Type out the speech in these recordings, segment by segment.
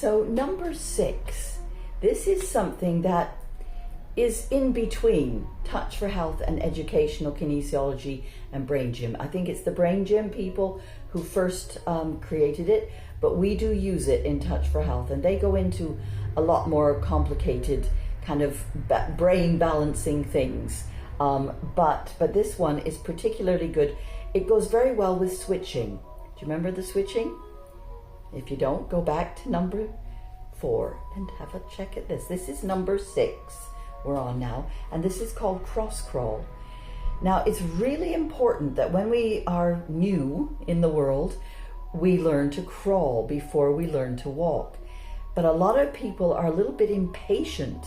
So number 6, this is something that is in between Touch for Health and educational kinesiology and brain gym. I think it's the brain gym people who first created it, but we do use it in Touch for Health, and they go into a lot more complicated kind of brain balancing things. But this one is particularly good. It goes very well with switching. Do you remember the switching? If you don't, go back to number 4 and have a check at this. This is number 6 we're on now, and this is called cross crawl. Now, it's really important that when we are new in the world, we learn to crawl before we learn to walk. But a lot of people are a little bit impatient,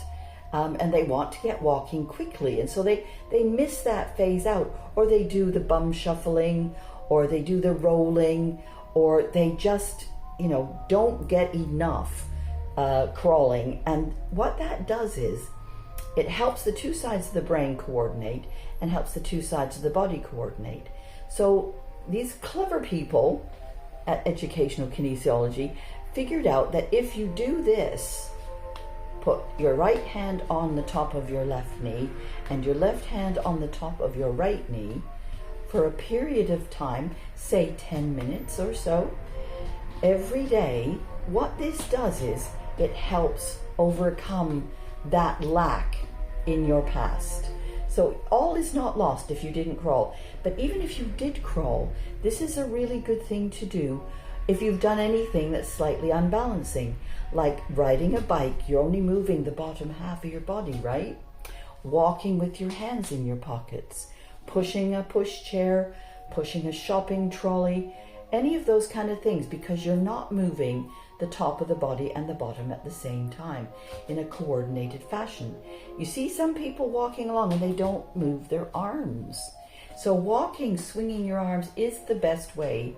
and they want to get walking quickly, and so they miss that phase out, or they do the bum shuffling, or they do the rolling, or they just, don't get enough crawling. And what that does is it helps the two sides of the brain coordinate and helps the two sides of the body coordinate. So these clever people at educational kinesiology figured out that if you do this, put your right hand on the top of your left knee and your left hand on the top of your right knee for a period of time, say 10 minutes or so, every day, what this does is it helps overcome that lack in your past. So all is not lost if you didn't crawl, but even if you did crawl, this is a really good thing to do if you've done anything that's slightly unbalancing, like riding a bike. You're only moving the bottom half of your body, right? Walking with your hands in your pockets, pushing a pushchair, pushing a shopping trolley, any of those kind of things, because you're not moving the top of the body and the bottom at the same time in a coordinated fashion. You see some people walking along and they don't move their arms. So walking, swinging your arms is the best way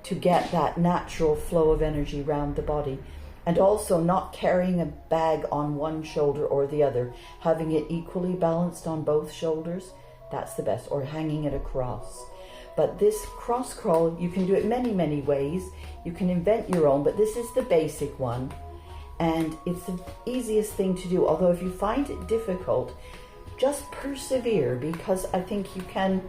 to get that natural flow of energy around the body, and also not carrying a bag on one shoulder or the other, having it equally balanced on both shoulders, that's the best, or hanging it across. But this cross crawl, you can do it many ways. You can invent your own, but this is the basic one, and it's the easiest thing to do. Although if you find it difficult, just persevere, because I think you can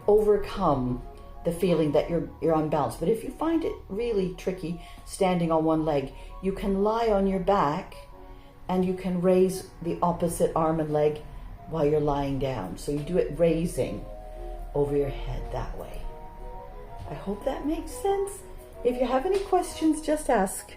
overcome the feeling that you're unbalanced. But if you find it really tricky standing on one leg, you can lie on your back and you can raise the opposite arm and leg while you're lying down. So you do it raising over your head that way. I hope that makes sense. If you have any questions, just ask.